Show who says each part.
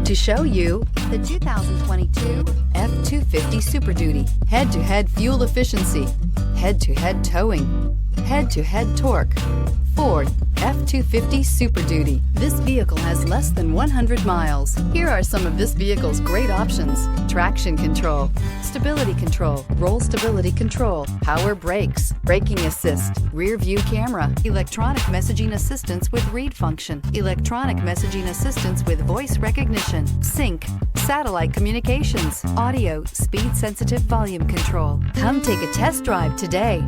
Speaker 1: to show you the 2022 F-250 Super Duty. Head-to-head fuel efficiency, head-to-head towing, head-to-head torque. Ford F-250 Super Duty. This vehicle has less than 100 miles. Here are some of this vehicle's great options: traction control, stability control, roll stability control, power brakes, braking assist, rear view camera, electronic messaging assistance with read function, electronic messaging assistance with voice recognition, sync, satellite communications, audio, speed sensitive volume control. Come take a test drive today.